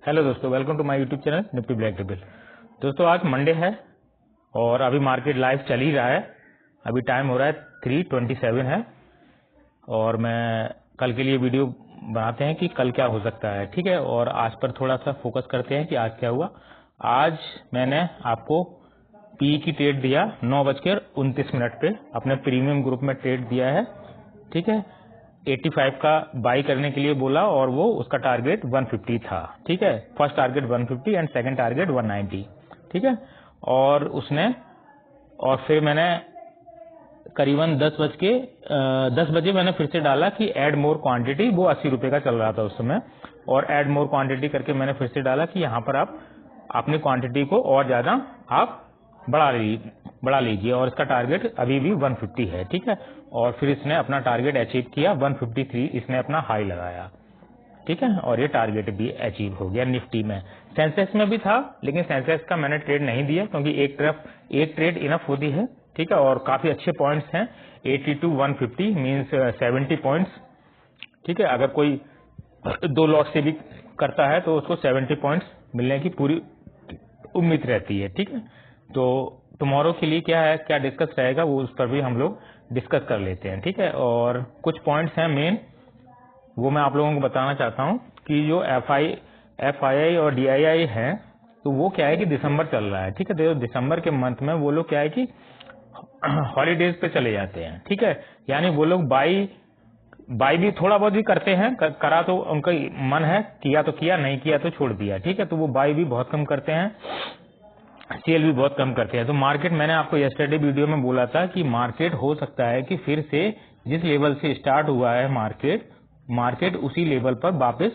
Hello दोस्तों, welcome to my YouTube channel Nifty Black Table. दोस्तों आज मंडे है और अभी मार्केट लाइव चल ही रहा है। अभी टाइम हो रहा है 3:27 है और मैं कल के लिए वीडियो बनाते हैं कि कल क्या हो सकता है, ठीक है। और आज पर थोड़ा सा फोकस करते हैं कि आज क्या हुआ। आज मैंने आपको पी की ट्रेड दिया 9:29 पे, अपने प्रीमियम ग्रुप में ट्रेड दिया है, ठीक है। 85 का बाई करने के लिए बोला और वो उसका टारगेट 150 था, ठीक है। First target 150 and second target 190, ठीक है। और फिर मैंने करीबन 10 बजे मैंने फिर से डाला कि ऐड मोर क्वांटिटी, वो 80 रुपए का चल रहा था उस समय, और ऐड मोर क्वांटिटी करके मैंने फिर से डाला कि यहाँ पर आप अपनी क्वांटिटी को और ज्यादा आप बढ़ा लीजिए और इसका टारगेट अभी भी 150 है, ठीक है। और फिर इसने अपना टारगेट अचीव किया 153, इसने अपना हाई लगाया, ठीक है। और ये टारगेट भी अचीव हो गया। निफ्टी में, सेंसेक्स में भी था, लेकिन सेंसेक्स का मैंने ट्रेड नहीं दिया क्योंकि एक ट्रेड इनफ होती है, ठीक है। और काफी अच्छे पॉइंट्स हैं, 80 to 150 मीन्स 70 पॉइंट्स, ठीक है। अगर कोई 2 लॉट से भी करता है तो उसको 70 पॉइंट्स मिलने की पूरी उम्मीद रहती है, ठीक है। तो टुमारो के लिए क्या है, क्या डिस्कस रहेगा, वो उस पर भी हम लोग डिस्कस कर लेते हैं, ठीक है। और कुछ पॉइंट्स हैं मेन, वो मैं आप लोगों को बताना चाहता हूं कि जो FII और DII है, तो वो क्या है कि दिसंबर चल रहा है, ठीक है। तो दिसंबर के मंथ में वो लोग क्या है कि हॉलीडेज पे चले जाते हैं, ठीक है। यानी वो लोग बाई भी थोड़ा बहुत भी करते हैं, करा तो उनका मन है, किया तो किया, नहीं किया तो छोड़ दिया, ठीक है। तो वो बाई भी बहुत कम करते हैं, सेल भी बहुत कम करते हैं। तो मार्केट, मैंने आपको यस्टरडे वीडियो में बोला था कि मार्केट हो सकता है कि फिर से जिस लेवल से स्टार्ट हुआ है मार्केट उसी लेवल पर वापस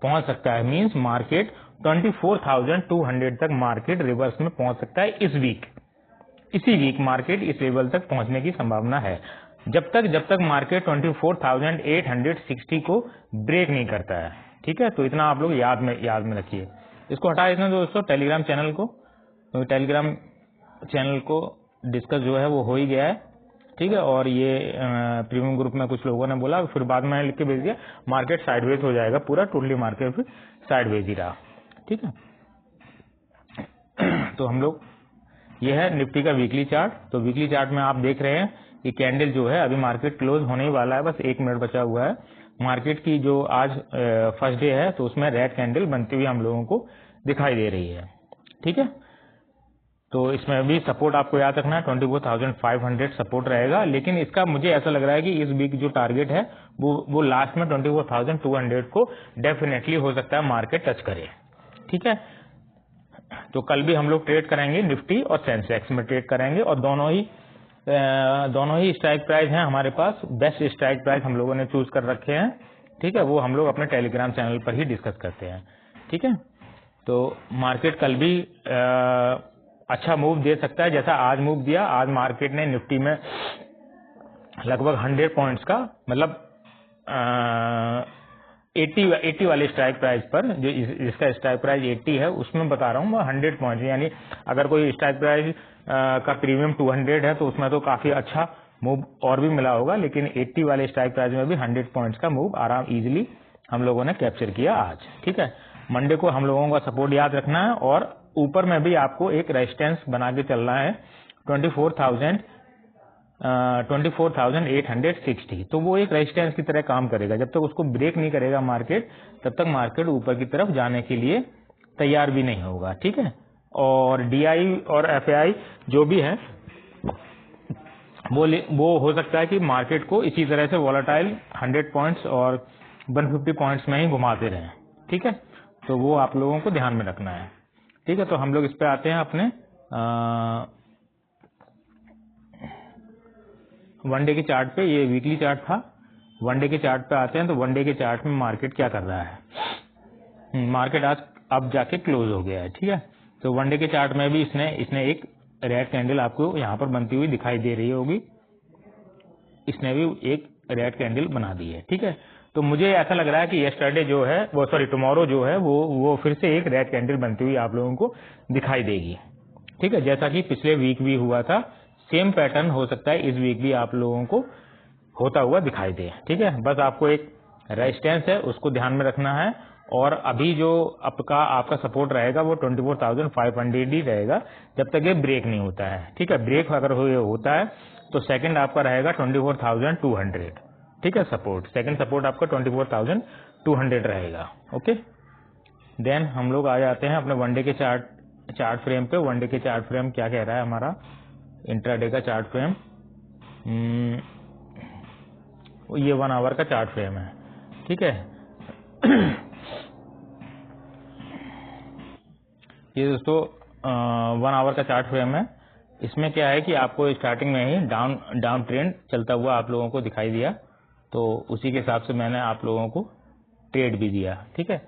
पहुंच सकता है। मींस मार्केट 24,200 तक मार्केट रिवर्स में पहुंच सकता है इसी वीक मार्केट इस लेवल तक पहुंचने की संभावना है, जब तक मार्केट 24,860 को ब्रेक नहीं करता है, ठीक है। तो इतना आप लोग याद में रखिए। इसको हटा देते हैं दोस्तों टेलीग्राम चैनल को, तो टेलीग्राम चैनल को डिस्कस जो है वो हो ही गया है, ठीक है। और ये प्रीमियम ग्रुप में कुछ लोगों ने बोला, फिर बाद में लिख के भेज दिया, मार्केट साइडवेज हो जाएगा पूरा, टोटली मार्केट फिर साइडवेज ही रहा, ठीक है। तो हम लोग, ये है निफ्टी का वीकली चार्ट। तो वीकली चार्ट में आप देख रहे हैं कि कैंडल जो है, अभी मार्केट क्लोज होने ही वाला है, बस 1 मिनट बचा हुआ है। मार्केट की जो आज फर्स्ट डे है, तो उसमें रेड कैंडल बनती हुई हम लोगों को दिखाई दे रही है, ठीक है। तो इसमें भी सपोर्ट आपको याद रखना है, 24,500 सपोर्ट रहेगा, लेकिन इसका मुझे ऐसा लग रहा है कि इस वीक जो टारगेट है वो लास्ट में 24,200 को डेफिनेटली हो सकता है मार्केट टच करे, ठीक है। तो कल भी हम लोग ट्रेड करेंगे, निफ्टी और सेंसेक्स में ट्रेड करेंगे, और दोनों ही स्ट्राइक प्राइस हैं हमारे पास। बेस्ट स्ट्राइक प्राइस हम लोगों ने चूज कर रखे हैं, ठीक है। वो हम लोग अपने टेलीग्राम चैनल पर ही डिस्कस करते हैं, ठीक है। तो मार्केट कल भी अच्छा मूव दे सकता है, जैसा आज मूव दिया। आज मार्केट ने निफ्टी में लगभग 100 पॉइंट्स का, मतलब 80 वाले स्ट्राइक प्राइस पर, जो जिसका स्ट्राइक प्राइस 80 है, उसमें बता रहा हूँ मैं 100 पॉइंट, यानी अगर कोई स्ट्राइक प्राइस का प्रीमियम 200 है तो उसमें तो काफी अच्छा मूव और भी मिला होगा, लेकिन 80 वाले स्ट्राइक प्राइस में भी 100 पॉइंट्स का मूव आराम इजीली हम लोगों ने कैप्चर किया आज, ठीक है। मंडे को हम लोगों का सपोर्ट याद रखना है, और ऊपर में भी आपको एक रेजिस्टेंस बना के चलना है 24,860। तो वो एक रेजिस्टेंस की तरह काम करेगा, जब तक उसको ब्रेक नहीं करेगा मार्केट, तब तक मार्केट ऊपर की तरफ जाने के लिए तैयार भी नहीं होगा, ठीक है। और DI और FII जो भी है, वो हो सकता है कि मार्केट को इसी तरह से वॉलेटाइल 100 पॉइंट्स और 150 पॉइंट्स में ही घुमाते रहें, ठीक है। तो वो आप लोगों को ध्यान में रखना है, ठीक है। तो हम लोग इस पे आते हैं अपने वन डे के चार्ट पे। ये वीकली चार्ट था, वन डे के चार्ट पे आते हैं। तो वन डे के चार्ट में मार्केट क्या कर रहा है, मार्केट आज अब जाके क्लोज हो गया है, ठीक है। तो वन डे के चार्ट में भी इसने एक रेड कैंडल आपको यहाँ पर बनती हुई दिखाई दे रही होगी, इसने भी एक रेड कैंडल बना दी है, ठीक है। तो मुझे ऐसा लग रहा है कि यस्टरडे जो है टुमारो जो है वो फिर से एक रेड कैंडल बनती हुई आप लोगों को दिखाई देगी, ठीक है। जैसा कि पिछले वीक भी हुआ था, सेम पैटर्न हो सकता है इस वीक भी आप लोगों को होता हुआ दिखाई दे, ठीक है। बस आपको एक रेजिस्टेंस है, उसको ध्यान में रखना है, और अभी जो आपका सपोर्ट रहेगा वो 24,500 ही रहेगा जब तक ये ब्रेक नहीं होता है। ठीक है, ब्रेक अगर होता है तो सेकंड आपका रहेगा 24,200। ठीक है, सपोर्ट सेकंड सपोर्ट आपका 24,200 रहेगा। ओके, देन हम लोग आ जाते हैं अपने वनडे के चार्ट फ्रेम पे। वनडे के चार्ट फ्रेम क्या कह रहा है हमारा इंट्राडे का चार्ट फ्रेम, ये 1 आवर का चार्ट फ्रेम है। ठीक है, ये दोस्तों 1 आवर का चार्ट फ्रेम है। इसमें क्या है कि आपको स्टार्टिंग में ही डाउन ट्रेंड चलता हुआ आप लोगों को दिखाई दिया, तो उसी के हिसाब से मैंने आप लोगों को ट्रेड भी दिया। ठीक है,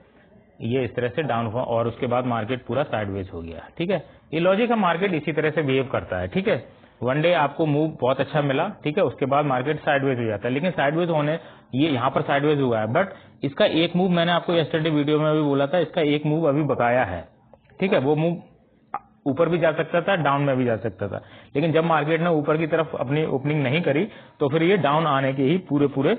ये इस तरह से डाउन हुआ और उसके बाद मार्केट पूरा साइडवेज हो गया। ठीक है, ये लॉजिक है, मार्केट इसी तरह से बिहेव करता है। ठीक है, वनडे आपको मूव बहुत अच्छा मिला, ठीक है, उसके बाद मार्केट साइडवेज हो जाता है, लेकिन साइडवेज होने ये यहाँ पर साइडवेज हुआ है, बट इसका एक मूव मैंने आपको यस्टरडे वीडियो में भी बोला था, इसका एक मूव अभी बकाया है। ठीक है, वो मूव ऊपर भी जा सकता था, डाउन में भी जा सकता था, लेकिन जब मार्केट ने ऊपर की तरफ अपनी ओपनिंग नहीं करी तो फिर ये डाउन आने के ही पूरे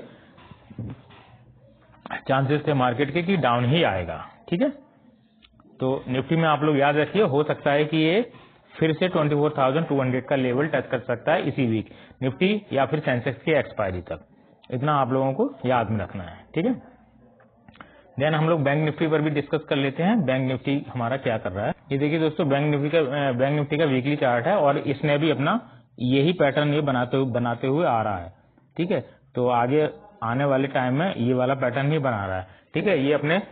चांसेस थे मार्केट के कि डाउन ही आएगा। ठीक है, तो निफ्टी में आप लोग याद रखिए, हो सकता है कि ये फिर से 24,200 का लेवल टच कर सकता है इसी वीक, निफ्टी या फिर सेंसेक्स की एक्सपायरी तक। इतना आप लोगों को याद में रखना है। ठीक है, देन हम लोग बैंक निफ्टी पर भी डिस्कस कर लेते हैं। बैंक निफ्टी हमारा क्या कर रहा है, ये देखिए दोस्तों, बैंक निफ्टी का वीकली चार्ट है और इसने भी अपना यही पैटर्न ये बनाते हुए आ रहा है। ठीक है, तो आगे आने वाले टाइम में ये वाला पैटर्न ही बना रहा है। ठीक है, ये अपने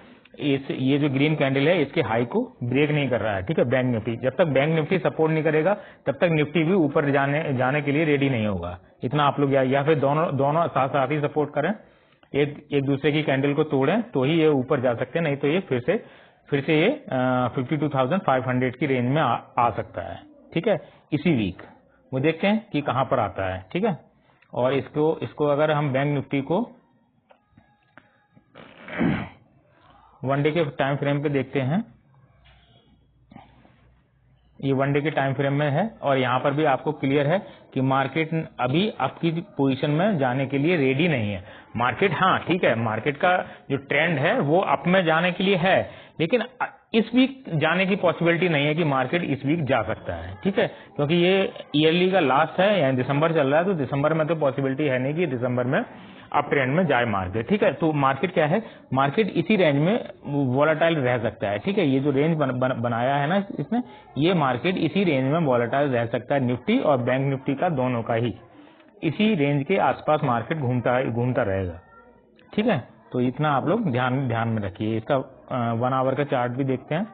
ये जो ग्रीन कैंडल है इसके हाई को ब्रेक नहीं कर रहा है। ठीक है, बैंक निफ्टी जब तक बैंक निफ्टी सपोर्ट नहीं करेगा तब तक निफ्टी भी ऊपर जाने के लिए रेडी नहीं होगा। इतना आप लोग या फिर दोनों साथ ही सपोर्ट करें, एक दूसरे की कैंडल को तोड़ें तो ही ये ऊपर जा सकते हैं, नहीं तो ये फिर से ये 52,500 की रेंज में आ सकता है। ठीक है, इसी वीक वो देखते हैं कि कहां पर आता है। ठीक है, और इसको अगर हम बैंक निफ्टी को वनडे के टाइम फ्रेम पे देखते हैं, ये वनडे के टाइम फ्रेम में है और यहाँ पर भी आपको क्लियर है कि मार्केट अभी आपकी पोजीशन में जाने के लिए रेडी नहीं है। मार्केट हाँ ठीक है, मार्केट का जो ट्रेंड है वो अप में जाने के लिए है, लेकिन इस वीक जाने की पॉसिबिलिटी नहीं है कि मार्केट इस वीक जा सकता है। ठीक है, क्योंकि ये ईयरली का लास्ट है, यानी दिसंबर चल रहा है, तो दिसंबर में तो पॉसिबिलिटी है नहीं कि दिसंबर में अप ट्रेंड में जाए मार्केट। ठीक है, तो मार्केट क्या है, मार्केट इसी रेंज में वॉलेटाइल रह सकता है। ठीक है, ये जो रेंज बनाया है ना इसने, ये मार्केट इसी रेंज में वॉलेटाइल रह सकता है, निफ्टी और बैंक निफ्टी का दोनों का ही इसी रेंज के आसपास मार्केट घूमता रहेगा। ठीक है, तो इतना आप लोग ध्यान में रखिए। इसका 1 आवर का चार्ट भी देखते हैं।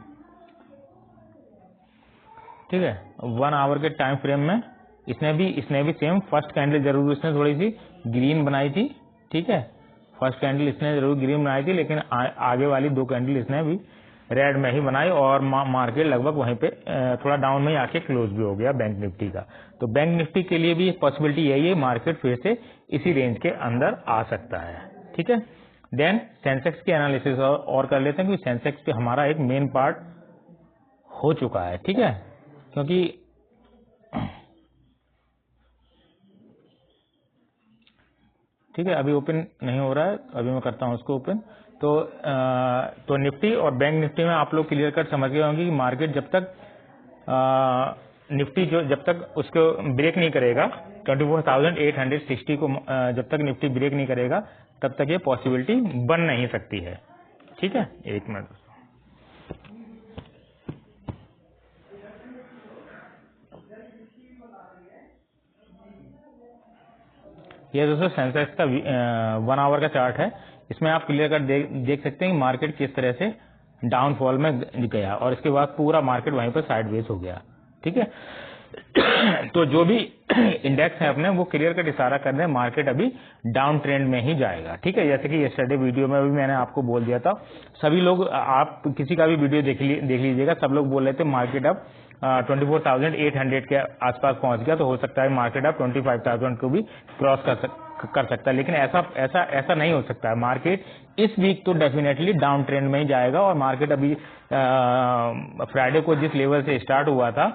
ठीक है, 1 आवर के टाइम फ्रेम में इसने भी सेम फर्स्ट कैंडल जरूर इसने थोड़ी सी ग्रीन बनाई थी। ठीक है, फर्स्ट कैंडल इसने जरूर ग्रीन बनाई थी, लेकिन आगे वाली 2 कैंडल इसने भी रेड में ही बनाई और मार्केट लगभग वहीं पे थोड़ा डाउन में आके क्लोज भी हो गया बैंक निफ्टी का। तो बैंक निफ्टी के लिए भी पॉसिबिलिटी यही है, मार्केट फिर से इसी रेंज के अंदर आ सकता है। ठीक है, देन सेंसेक्स की एनालिसिस और कर लेते हैं, क्योंकि सेंसेक्स पे हमारा एक मेन पार्ट हो चुका है। ठीक है, क्योंकि ठीक है अभी ओपन नहीं हो रहा है, अभी मैं करता हूं उसको ओपन। तो निफ्टी और बैंक निफ्टी में आप लोग क्लियर कट समझ गए होंगे कि मार्केट जब तक निफ्टी जब तक उसको ब्रेक नहीं करेगा 24,860 को जब तक निफ्टी ब्रेक नहीं करेगा तब तक ये पॉसिबिलिटी बन नहीं सकती है। ठीक है, एक मिनट दोस्तों, ये दोस्तों सेंसेक्स का 1 आवर का चार्ट है। इसमें आप क्लियर कट देख सकते हैं कि मार्केट किस तरह से डाउनफॉल में गया और इसके बाद पूरा मार्केट वहीं पर साइडवेज हो गया। ठीक है, तो जो भी इंडेक्स है अपने वो क्लियर कट इशारा कर रहे हैं मार्केट अभी डाउन ट्रेंड में ही जाएगा। ठीक है, जैसे कि यस्टरडे वीडियो में भी मैंने आपको बोल दिया था, सभी लोग आप किसी का भी वीडियो देख लीजिएगा, सब लोग बोल रहे थे मार्केट अब 24,800 के आसपास पहुंच गया, तो हो सकता है मार्केट अब 25,000 को भी क्रॉस कर सकता है, लेकिन ऐसा नहीं हो सकता है। मार्केट इस वीक तो डेफिनेटली डाउन ट्रेंड में ही जाएगा और मार्केट अभी फ्राइडे को जिस लेवल से स्टार्ट हुआ था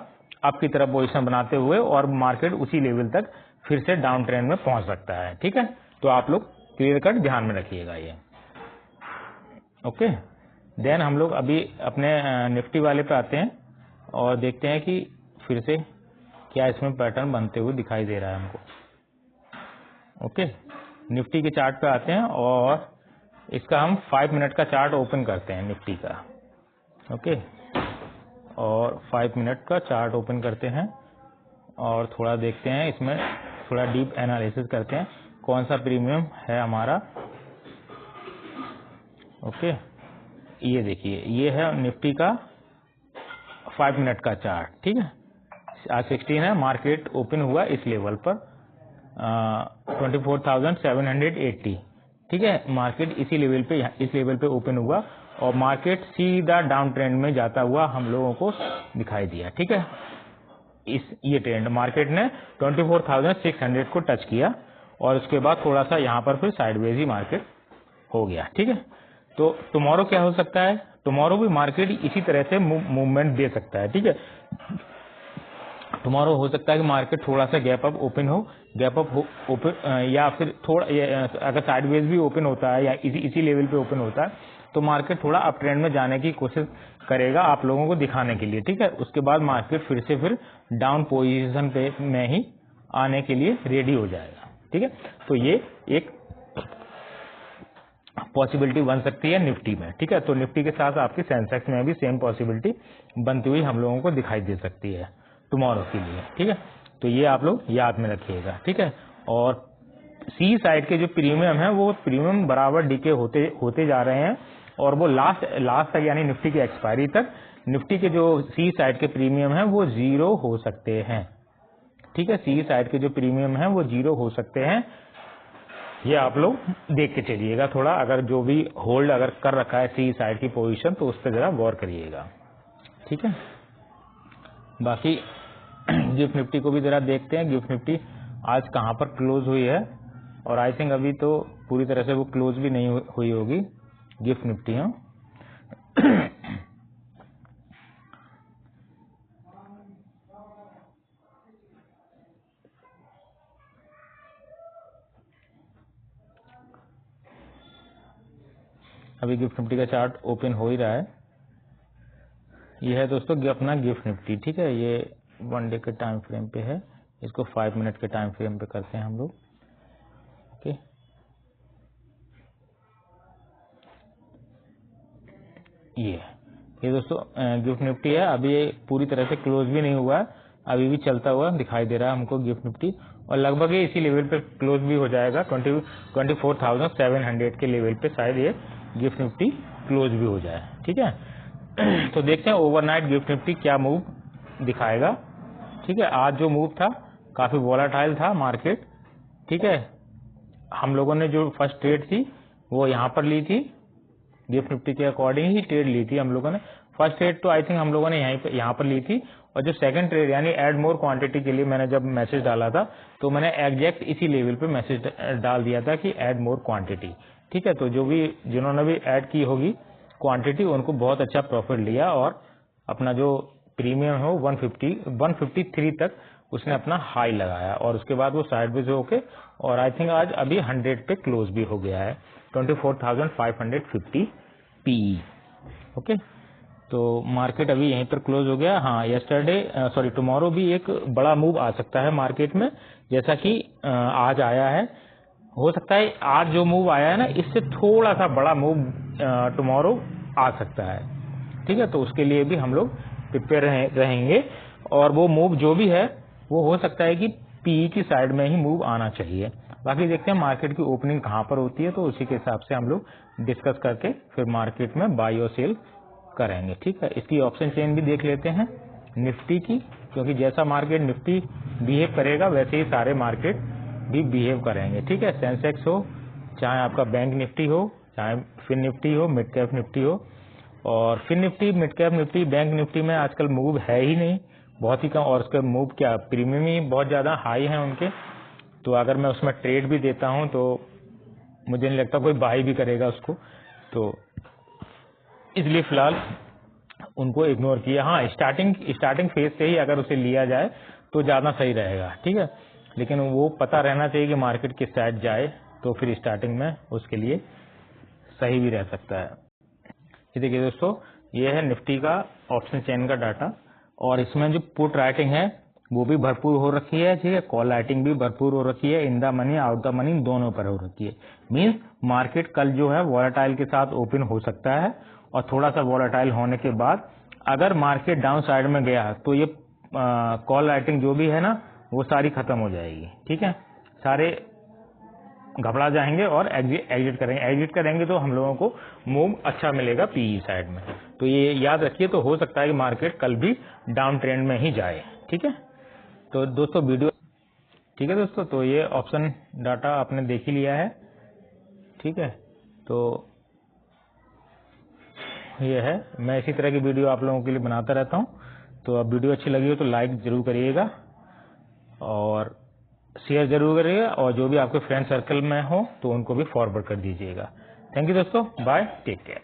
अप की तरफ पोजीशन बनाते हुए और मार्केट उसी लेवल तक फिर से डाउन ट्रेंड में पहुंच सकता है। ठीक है, तो आप लोग क्लियर कट ध्यान में रखिएगा ये। ओके, देन हम लोग अभी अपने निफ्टी वाले पे आते हैं और देखते हैं कि फिर से क्या इसमें पैटर्न बनते हुए दिखाई दे रहा है हमको। ओके, निफ्टी के चार्ट पे आते हैं और इसका हम 5 मिनट का चार्ट ओपन करते हैं निफ्टी का। ओके, और 5 मिनट का चार्ट ओपन करते हैं और थोड़ा देखते हैं, इसमें थोड़ा डीप एनालिसिस करते हैं कौन सा प्रीमियम है हमारा। ओके, ये देखिए, ये है निफ्टी का 5 मिनट का चार्ट। ठीक है, आज 16 है, मार्केट ओपन हुआ इस लेवल पर 24,780। ठीक है, मार्केट इस लेवल पे ओपन हुआ और मार्केट सीधा डाउन ट्रेंड में जाता हुआ हम लोगों को दिखाई दिया। ठीक है, ये ट्रेंड मार्केट ने 24,600 को टच किया और उसके बाद थोड़ा सा यहाँ पर फिर साइडवेज ही मार्केट हो गया। ठीक है, तो टुमारो क्या हो सकता है, टुमारो भी मार्केट इसी तरह से मूवमेंट दे सकता है। ठीक है, टुमारो हो सकता है कि मार्केट थोड़ा सा गैप अप ओपन हो, या फिर थोड़ा अगर साइडवेज भी ओपन होता है या इसी लेवल पे ओपन होता है तो मार्केट थोड़ा अप ट्रेंड में जाने की कोशिश करेगा आप लोगों को दिखाने के लिए। ठीक है, उसके बाद मार्केट फिर डाउन पोजीशन पे में ही आने के लिए रेडी हो जाएगा। ठीक है, तो ये एक पॉसिबिलिटी बन सकती है निफ्टी में। ठीक है, तो निफ्टी के साथ आपकी सेंसेक्स में भी सेम पॉसिबिलिटी बनती हुई हम लोगों को दिखाई दे सकती है टुमारो के लिए। ठीक है, तो ये आप लोग याद में रखिएगा। ठीक है, और सी साइड के जो प्रीमियम है वो प्रीमियम बराबर डीके होते जा रहे हैं और वो लास्ट तक यानी निफ्टी की एक्सपायरी तक निफ्टी के जो सी साइड के प्रीमियम है वो 0 हो सकते हैं। ठीक है, सी साइड के जो प्रीमियम है वो 0 हो सकते हैं, ये आप लोग देख के चलिएगा थोड़ा। अगर जो भी होल्ड अगर कर रखा है सी साइड की पोजीशन तो उस पर जरा गौर करिएगा। ठीक है, बाकी गिफ्ट निफ्टी को भी जरा देखते हैं। गिफ्ट निफ्टी आज कहां पर क्लोज हुई है और आई थिंक अभी तो पूरी तरह से वो क्लोज भी नहीं हुई होगी गिफ्ट निफ्टी। अभी गिफ्ट निफ्टी का चार्ट ओपन हो ही रहा है। ये है दोस्तों अपना गिफ्ट निफ्टी। ठीक है, ये 1 डे के टाइम फ्रेम पे है, इसको 5 मिनट के टाइम फ्रेम पे करते हैं हम लोग। ओके, ये दोस्तों गिफ्ट निफ्टी है। अभी ये पूरी तरह से क्लोज भी नहीं हुआ है, अभी भी चलता हुआ दिखाई दे रहा है हमको गिफ्ट निफ्टी और लगभग ये इसी लेवल पे क्लोज भी हो जाएगा। 24,700 के लेवल पे शायद ये गिफ्ट निफ्टी क्लोज भी हो जाए। ठीक है, तो देखते हैं ओवरनाइट गिफ्ट निफ्टी क्या मूव दिखाएगा। ठीक है, आज जो मूव था काफी वोलाटाइल था मार्केट। ठीक है, हम लोगों ने जो फर्स्ट ट्रेड थी वो यहाँ पर ली थी, गिफ्ट निफ्टी के अकॉर्डिंग ही ट्रेड ली थी हम लोगों ने। फर्स्ट ट्रेड तो आई थिंक हम लोगों ने यहाँ पर ली थी और जो सेकंड ट्रेड यानी ऐड मोर क्वांटिटी के लिए मैंने जब मैसेज डाला था तो मैंने एग्जैक्ट इसी लेवल पे मैसेज डाल दिया था कि ऐड मोर क्वांटिटी। ठीक है, तो जो भी जिन्होंने भी ऐड की होगी क्वांटिटी उनको बहुत अच्छा प्रॉफिट लिया और अपना जो प्रीमियम है वो 153 तक उसने अपना हाई लगाया और उसके बाद वो साइडवेज होके और आई थिंक आज अभी 100 पे क्लोज भी हो गया है, 24,550 पीई। ओके, तो मार्केट अभी यहीं पर क्लोज हो गया। हाँ, टुमारो भी एक बड़ा मूव आ सकता है मार्केट में, जैसा कि आज आया है। हो सकता है आज जो मूव आया है ना इससे थोड़ा सा बड़ा मूव टुमारो आ सकता है। ठीक है, तो उसके लिए भी हम लोग प्रिपेयर रहेंगे और वो मूव जो भी है वो हो सकता है कि पीई की साइड में ही मूव आना चाहिए। बाकी देखते हैं मार्केट की ओपनिंग कहाँ पर होती है तो उसी के हिसाब से हम लोग डिस्कस करके फिर मार्केट में बाई और सेल करेंगे। ठीक है, इसकी ऑप्शन चेन भी देख लेते हैं निफ्टी की, क्योंकि जैसा मार्केट निफ्टी बिहेव करेगा वैसे ही सारे मार्केट भी बिहेव करेंगे। ठीक है, सेंसेक्स हो चाहे आपका बैंक निफ्टी हो चाहे फिन निफ्टी हो मिड कैप निफ्टी हो, और Fin Nifty mid cap Nifty bank Nifty में आजकल मूव है ही नहीं, बहुत ही कम, और उसके मूव क्या प्रीमियम ही बहुत ज्यादा हाई है उनके। तो अगर मैं उसमें ट्रेड भी देता हूं तो मुझे नहीं लगता कोई बाई भी करेगा उसको, तो इसलिए फिलहाल उनको इग्नोर किया। हाँ, स्टार्टिंग फेज से ही अगर उसे लिया जाए तो ज्यादा सही रहेगा। ठीक है, लेकिन वो पता रहना चाहिए कि मार्केट किस साइड जाए तो फिर स्टार्टिंग में उसके लिए सही भी रह सकता है। ये देखिए दोस्तों, ये है निफ्टी का ऑप्शन चेन का डाटा, और इसमें जो पुट राइटिंग है वो भी भरपूर हो रखी है, ठीक है। कॉल राइटिंग भी भरपूर हो रखी है, in the money out the money दोनों पर हो रखी है। मींस मार्केट कल जो है वॉलेटाइल के साथ ओपन हो सकता है, और थोड़ा सा वॉलेटाइल होने के बाद अगर मार्केट डाउन साइड में गया तो ये कॉल राइटिंग जो भी है ना वो सारी खत्म हो जाएगी, ठीक है। सारे घबरा जाएंगे और एग्जिट करेंगे तो हम लोगों को मूव अच्छा मिलेगा पीई साइड में। तो ये याद रखिए, तो हो सकता है कि मार्केट कल भी डाउन ट्रेंड में ही जाए, ठीक है। तो दोस्तों वीडियो, ठीक है दोस्तों, तो ये ऑप्शन डाटा आपने देख ही लिया है, ठीक है। तो ये है, मैं इसी तरह की वीडियो आप लोगों के लिए बनाता रहता हूँ। तो अब वीडियो अच्छी लगी हो तो लाइक जरूर करिएगा और शेयर जरूर करिएगा, और जो भी आपके फ्रेंड सर्कल में हो तो उनको भी फॉरवर्ड कर दीजिएगा। थैंक यू दोस्तों, बाय, टेक केयर।